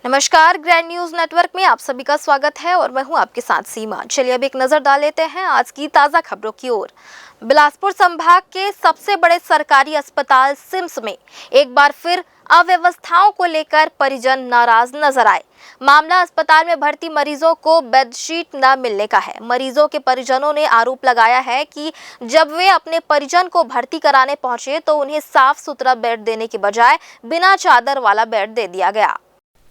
नमस्कार, grand news network में आप सभी का स्वागत है और मैं हूं आपके साथ सीमा। चलिए अब एक नजर डाल लेते हैं आज की ताजा खबरों की ओर। बिलासपुर संभाग के सबसे बड़े सरकारी अस्पताल सिम्स में एक बार फिर अव्यवस्थाओं को लेकर परिजन नाराज नजर आए। मामला अस्पताल में भर्ती मरीजों को बेडशीट न मिलने का है। मरीजों के परिजनों ने आरोप लगाया है कि जब वे अपने परिजन को भर्ती कराने पहुंचे तो उन्हें साफ सुथरा बेड देने के बजाय बिना चादर वाला बेड दे दिया गया।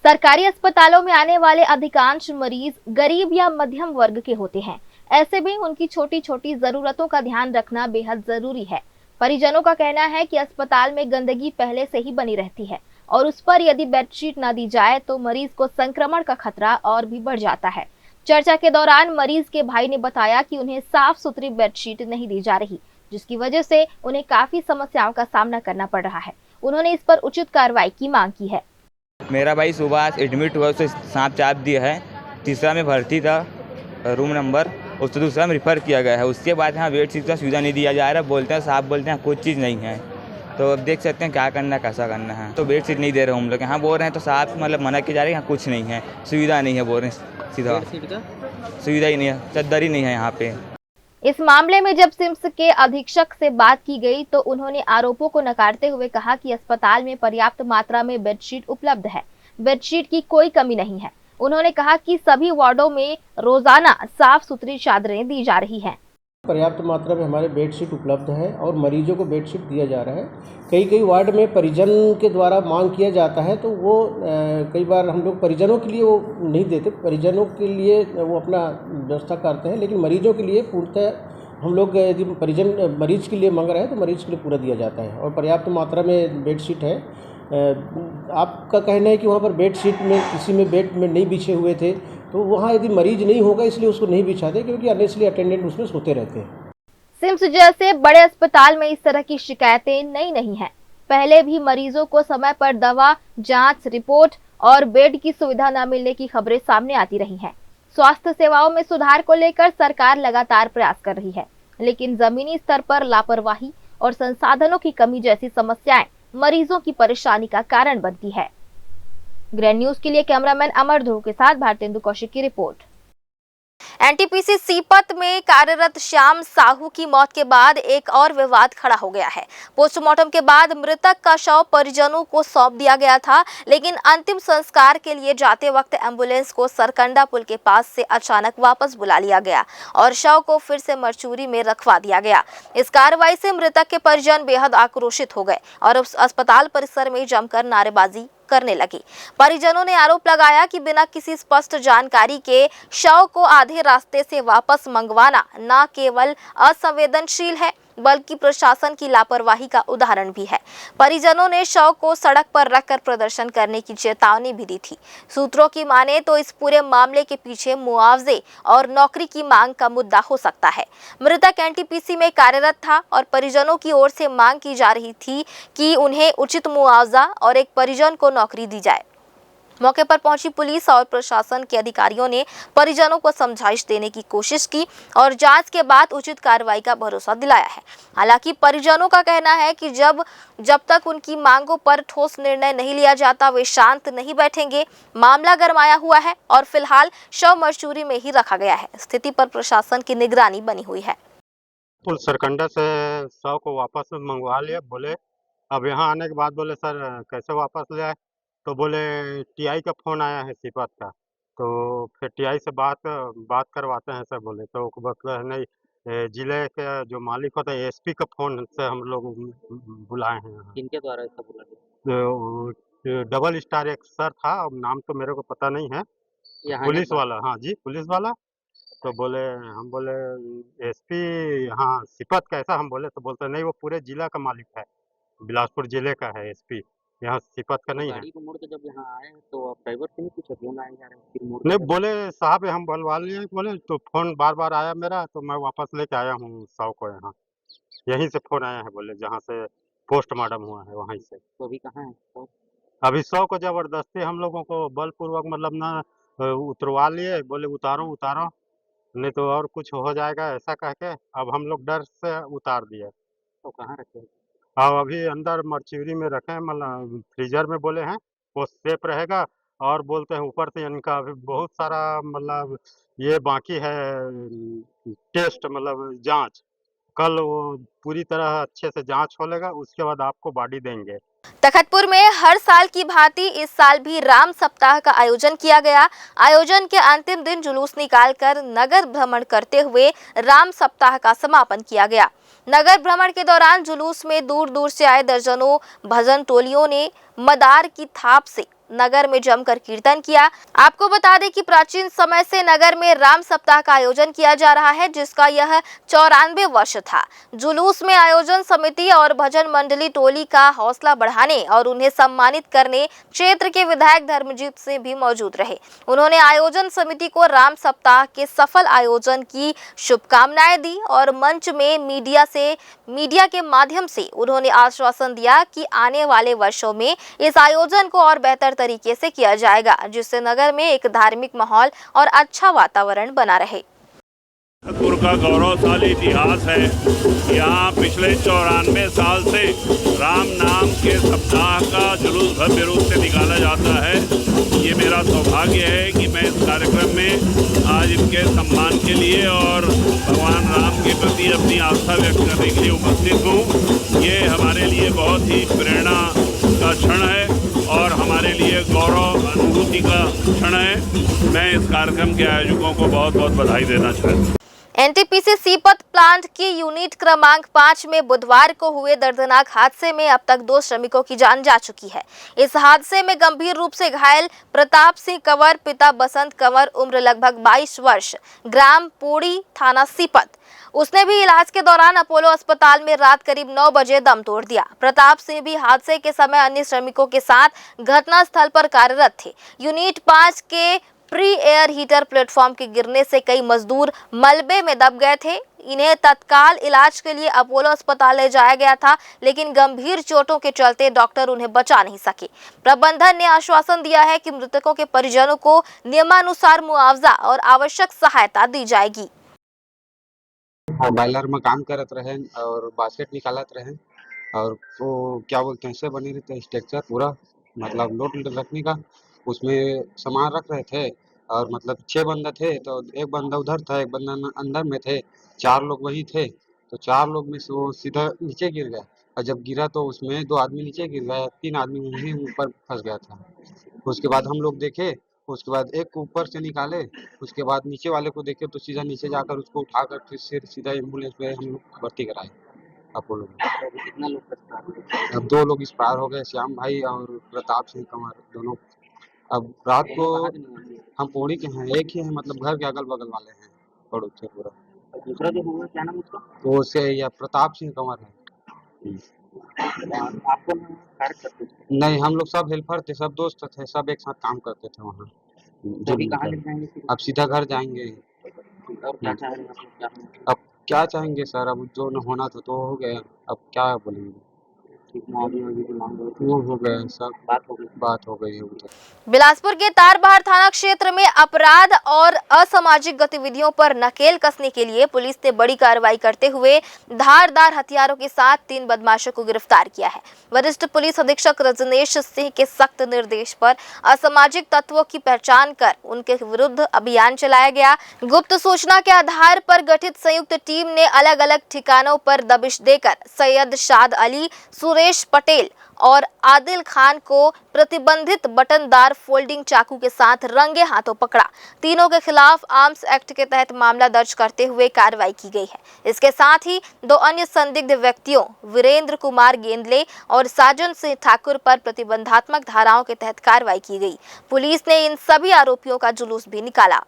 सरकारी अस्पतालों में आने वाले अधिकांश मरीज गरीब या मध्यम वर्ग के होते हैं। ऐसे में उनकी छोटी छोटी जरूरतों का ध्यान रखना बेहद जरूरी है। परिजनों का कहना है कि अस्पताल में गंदगी पहले से ही बनी रहती है और उस पर यदि बेडशीट न दी जाए तो मरीज को संक्रमण का खतरा और भी बढ़ जाता है। चर्चा के दौरान मरीज के भाई ने बताया कि उन्हें साफ सुथरी बेडशीट नहीं दी जा रही, जिसकी वजह से उन्हें काफी समस्याओं का सामना करना पड़ रहा है। उन्होंने इस पर उचित कार्रवाई की मांग की है। मेरा भाई सुबह एडमिट हुआ, उसे सांप चाप दिया है। तीसरा में भर्ती था रूम नंबर, उससे दूसरा में रिफ़र किया गया है। उसके बाद यहाँ बेडशीट का सुविधा नहीं दिया जा रहा। बोलते हैं साहब, बोलते हैं कुछ चीज़ नहीं है। तो अब देख सकते हैं क्या करना है, कैसा करना है। तो बेडशीट नहीं दे रहे हम लोग, यहाँ बोल रहे हैं तो साहब मतलब मना की जा रही है, यहाँ कुछ नहीं है, सुविधा नहीं है। बोल रहे हैं सीधा सुविधा ही नहीं है, चद्दर ही नहीं है यहाँ पे। इस मामले में जब सिम्स के अधीक्षक से बात की गई तो उन्होंने आरोपों को नकारते हुए कहा कि अस्पताल में पर्याप्त मात्रा में बेडशीट उपलब्ध है, बेडशीट की कोई कमी नहीं है। उन्होंने कहा कि सभी वार्डों में रोजाना साफ सुथरी चादरें दी जा रही हैं। पर्याप्त मात्रा में हमारे बेडशीट उपलब्ध है और मरीजों को बेडशीट दिया जा रहा है। कई कई वार्ड में परिजन के द्वारा मांग किया जाता है तो वो कई बार हम लोग परिजनों के लिए वो नहीं देते, परिजनों के लिए वो अपना व्यवस्था करते हैं, लेकिन मरीजों के लिए पूर्णतः हम लोग यदि मरीज के लिए मांग रहे हैं तो मरीज के लिए पूरा दिया जाता है और पर्याप्त मात्रा में बेडशीट है। आपका कहना है कि वहाँ पर बेडशीट में किसी में बेड में नहीं बिछे हुए थे, तो वहाँ यदि मरीज नहीं होगा इसलिए उसको नहीं बिछाते, क्योंकि अनेसली अटेंडेंट उसमें सोते रहते हैं। सिम्स जैसे बड़े अस्पताल में इस तरह की शिकायतें नई नहीं है। पहले भी मरीजों को समय पर दवा, जांच रिपोर्ट और बेड की सुविधा न मिलने की खबरें सामने आती रही हैं। स्वास्थ्य सेवाओं में सुधार को लेकर सरकार लगातार प्रयास कर रही है, लेकिन जमीनी स्तर पर लापरवाही और संसाधनों की कमी जैसी समस्याएं मरीजों की परेशानी का कारण बनती है। ग्रैंड न्यूज के लिए कैमरामैन अमर ध्रुव के साथ भारतेंदु कौशिक की रिपोर्ट। एनटीपीसी सीपत में कार्यरत श्याम साहू की मौत के बाद एक और विवाद खड़ा हो गया है। पोस्टमार्टम के बाद मृतक का शव परिजनों को सौंप दिया गया था, लेकिन अंतिम संस्कार के लिए जाते वक्त एम्बुलेंस को सरकंडा पुल के पास से अचानक वापस बुला लिया गया और शव को फिर से मरचूरी में रखवा दिया गया। इस कार्रवाई से मृतक के परिजन बेहद आक्रोशित हो गए और अस्पताल परिसर में जमकर नारेबाजी करने लगी। परिजनों ने आरोप लगाया कि बिना किसी स्पष्ट जानकारी के शव को आधे रास्ते से वापस मंगवाना न केवल असंवेदनशील है बल्कि प्रशासन की लापरवाही का उदाहरण भी है। परिजनों ने शव को सड़क पर रखकर प्रदर्शन करने की चेतावनी भी दी थी। सूत्रों की माने तो इस पूरे मामले के पीछे मुआवजे और नौकरी की मांग का मुद्दा हो सकता है। मृतक एनटीपीसी में कार्यरत था और परिजनों की ओर से मांग की जा रही थी कि उन्हें उचित मुआवजा और एक परिजन को नौकरी दी जाए। मौके पर पहुंची पुलिस और प्रशासन के अधिकारियों ने परिजनों को समझाइश देने की कोशिश की और जांच के बाद उचित कार्रवाई का भरोसा दिलाया है। हालांकि परिजनों का कहना है कि जब तक उनकी मांगों पर ठोस निर्णय नहीं लिया जाता वे शांत नहीं बैठेंगे। मामला गरमाया हुआ है और फिलहाल शव मरचूरी में ही रखा गया है। स्थिति पर प्रशासन की निगरानी बनी हुई है। पुल सरकंडा से शव को वापस मंगवा लिया। बोले अब यहाँ आने के बाद बोले सर कैसे वापस ले आए, तो बोले टीआई का फ़ोन आया है सीपत का, तो फिर टीआई से बात करवाते हैं सर। बोले तो मतलब नहीं, जिले के जो मालिक होता है एसपी का फ़ोन से हम लोग बुलाए हैं यहाँ। किनके द्वारा ऐसा बोला गया? तो डबल स्टार एक सर था, अब नाम तो मेरे को पता नहीं है, यहाँ पुलिस वाला। हाँ जी, पुलिस वाला। तो बोले हम बोले एसपी हाँ सिपत का ऐसा, हम बोले तो बोलते नहीं वो पूरे जिला का मालिक है, बिलासपुर जिले का है एसपी, यहाँ सिपत का नहीं है। गाड़ी को मोड़ के जब यहाँ आए तो ड्राइवर से नहीं पूछा क्यों ना आए जा रहे हैं, फिर मोड़ नहीं के बोले साहब हम बुलवा लिए, बोले तो फोन बार बार आया मेरा, तो मैं वापस लेके आया हूँ शव को यहाँ, यहीं से फोन आया है बोले जहाँ से पोस्टमार्टम हुआ है वहीं से। तो अभी कहाँ है तो? अभी शव को जबरदस्ती हम लोगों को बलपूर्वक मतलब ना उतरवा लिए, बोले उतारो उतारो नहीं तो और कुछ हो जाएगा ऐसा कह के अब हम लोग डर से उतार दिए। तो कहाँ रखे? अब अभी अंदर मरचूरी में रखे हैं, मतलब फ्रीजर में बोले हैं वो सेफ रहेगा। और बोलते हैं ऊपर से इनका अभी बहुत सारा मतलब ये बाकी है टेस्ट मतलब जांच। कल वो पूरी तरह अच्छे से जांच हो लेगा, उसके बाद आपको बॉडी देंगे। तखतपुर में हर साल की भांति इस साल भी राम सप्ताह का आयोजन किया गया। आयोजन के अंतिम दिन जुलूस निकालकर नगर भ्रमण करते हुए राम सप्ताह का समापन किया गया। नगर भ्रमण के दौरान जुलूस में दूर दूर से आए दर्जनों भजन टोलियों ने मदार की थाप से नगर में जमकर कीर्तन किया। आपको बता दें कि प्राचीन समय से नगर में राम सप्ताह का आयोजन किया जा रहा है, जिसका यह 94वां वर्ष था। जुलूस में आयोजन समिति और भजन मंडली टोली का हौसला बढ़ाने और उन्हें सम्मानित करने क्षेत्र के विधायक धर्मजीत सिंह भी मौजूद रहे। उन्होंने आयोजन समिति को राम सप्ताह के सफल आयोजन की शुभकामनाएं दी और मंच में मीडिया के माध्यम से उन्होंने आश्वासन दिया कि आने वाले वर्षों में इस आयोजन को और बेहतर तरीके से किया जाएगा, जिससे नगर में एक धार्मिक माहौल और अच्छा वातावरण बना रहे। तखतपुर का गौरवशाली इतिहास है। यहाँ पिछले 94 साल से राम नाम के सप्ताह का जुलूस भव्य रूप से निकाला जाता है। ये मेरा सौभाग्य है कि मैं इस कार्यक्रम में आज इनके सम्मान के लिए और भगवान राम के प्रति अपनी आस्था व्यक्त करने के लिए उपस्थित हूँ। ये हमारे लिए बहुत ही प्रेरणा का क्षण है और हमारे लिए गौरव अनुभूति का क्षण है। मैं इस कार्यक्रम के आयोजकों को बहुत बहुत बधाई देना चाहता हूँ। एनटीपीसी सीपत प्लांट की यूनिट क्रमांक 5 में बुधवार को हुए दर्दनाक हादसे में अब तक 2 श्रमिकों की जान जा चुकी है। इस हादसे में गंभीर रूप से घायल प्रताप सिंह कंवर पिता बसंत कंवर उम्र लगभग 22 वर्ष, ग्राम पोड़ी, थाना सीपत। उसने भी इलाज के दौरान अपोलो अस्पताल में रात करीब 9 बजे दम तोड़ दिया। प्रताप सिंह भी हादसे के समय अन्य श्रमिकों के साथ घटनास्थल पर कार्यरत थे। यूनिट 5 के प्री एयर हीटर प्लेटफॉर्म के गिरने से कई मजदूर मलबे में दब गए थे। इन्हें तत्काल इलाज के लिए अपोलो अस्पताल ले जाया गया था, लेकिन गंभीर चोटों के चलते डॉक्टर उन्हें बचा नहीं सके। प्रबंधन ने आश्वासन दिया है कि मृतकों के परिजनों को नियमानुसार मुआवजा और आवश्यक सहायता दी जाएगी। बॉयलर में काम करत रहे और बास्केट निकालत रहे और वो क्या बोलते हैं से बनी रहती है स्ट्रक्चर पूरा मतलब लोड रखने का, उसमें सामान रख रहे थे और मतलब 6 बंदा थे, तो एक बंदा उधर था, एक बंदा अंदर में थे, 4 लोग वही थे। तो 4 लोग में से वो सीधा नीचे गिर गया और जब गिरा तो उसमें 2 आदमी नीचे गिर गया, 3 आदमी वहीं ऊपर फंस गया था। उसके बाद हम लोग देखे, उसके बाद एक को ऊपर से निकाले, उसके बाद नीचे वाले को देखे तो सीधा नीचे जाकर उसको उठाकर फिर सीधा एम्बुलेंस में हम लोग भर्ती कराए अपोलो में। कितना लोग एक्सपायर हुए? अब 2 लोग एक्सपायर हो गए, श्याम भाई और प्रताप सिंह कंवर दोनों। अब रात को कहाँ के निवासी हैं? हम पौड़ी के हैं, एक ही है मतलब घर के अगल बगल वाले हैं पड़ोस से पूरा। और दूसरा जो हुआ क्या नाम है उसका? तो उससे या प्रताप सिंह कंवर है। आपको कार्य करते थे? नहीं, हम लोग सब हेल्पर थे, सब दोस्त थे, सब एक साथ काम करते थे वहाँ। तो अभी कहाँ ले जाएंगे फिर? अब सीधा घर जाएंगे। और क्या चाह रहे हैं आप लोग, क्या होना चाहिए? अब क्या चाहेंगे सर, अब जो न होना था तो हो गया, अब क्या बोलेंगे। ठीक, मुआवजे की मांग हो वो हो गया, सब बात हो गई है उधर। बिलासपुर के तारबहार थाना क्षेत्र में अपराध और असामाजिक गतिविधियों पर नकेल कसने के लिए पुलिस ने बड़ी कार्रवाई करते हुए धारदार हथियारों के साथ 3 बदमाशों को गिरफ्तार किया है। वरिष्ठ पुलिस अधीक्षक रजनेश सिंह के सख्त निर्देश पर असामाजिक तत्वों की पहचान कर उनके विरुद्ध अभियान चलाया गया। गुप्त सूचना के आधार पर गठित संयुक्त टीम ने अलग अलग ठिकानों पर दबिश देकर सैयद शाद अली, सुरेश पटेल और आदिल खान को प्रतिबंधित बटनदार फोल्डिंग चाकू के साथ रंगे हाथों पकड़ा। तीनों के खिलाफ आर्म्स एक्ट के तहत मामला दर्ज करते हुए कार्रवाई की गई है। इसके साथ ही 2 अन्य संदिग्ध व्यक्तियों वीरेंद्र कुमार गेंदले और साजन सिंह ठाकुर पर प्रतिबंधात्मक धाराओं के तहत कार्रवाई की गई। पुलिस ने इन सभी आरोपियों का जुलूस भी निकाला।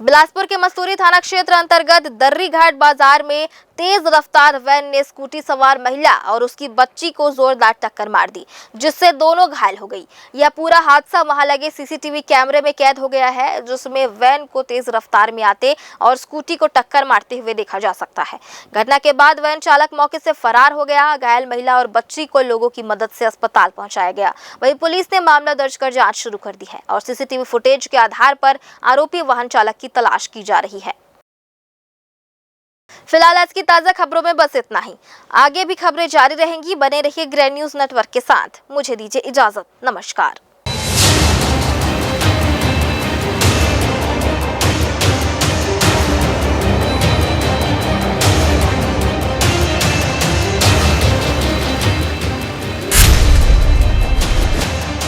बिलासपुर के मस्तूरी थाना क्षेत्र अंतर्गत दर्री घाट बाजार में तेज रफ्तार वैन ने स्कूटी सवार महिला और उसकी बच्ची को जोरदार टक्कर मार दी, जिससे दोनों घायल हो गई। यह पूरा हादसा वहां लगे सीसीटीवी कैमरे में कैद हो गया है, जिसमें वैन को तेज रफ्तार में आते और स्कूटी को टक्कर मारते हुए देखा जा सकता है। घटना के बाद वैन चालक मौके से फरार हो गया। घायल महिला और बच्ची को लोगों की मदद से अस्पताल पहुंचाया गया। वहीं पुलिस ने मामला दर्ज कर जांच शुरू कर दी है और सीसीटीवी फुटेज के आधार पर आरोपी वाहन चालक की तलाश की जा रही है। फिलहाल आज की ताजा खबरों में बस इतना ही। आगे भी खबरें जारी रहेंगी। बने रहिए ग्रैंड न्यूज नेटवर्क के साथ। मुझे दीजिए इजाजत। नमस्कार।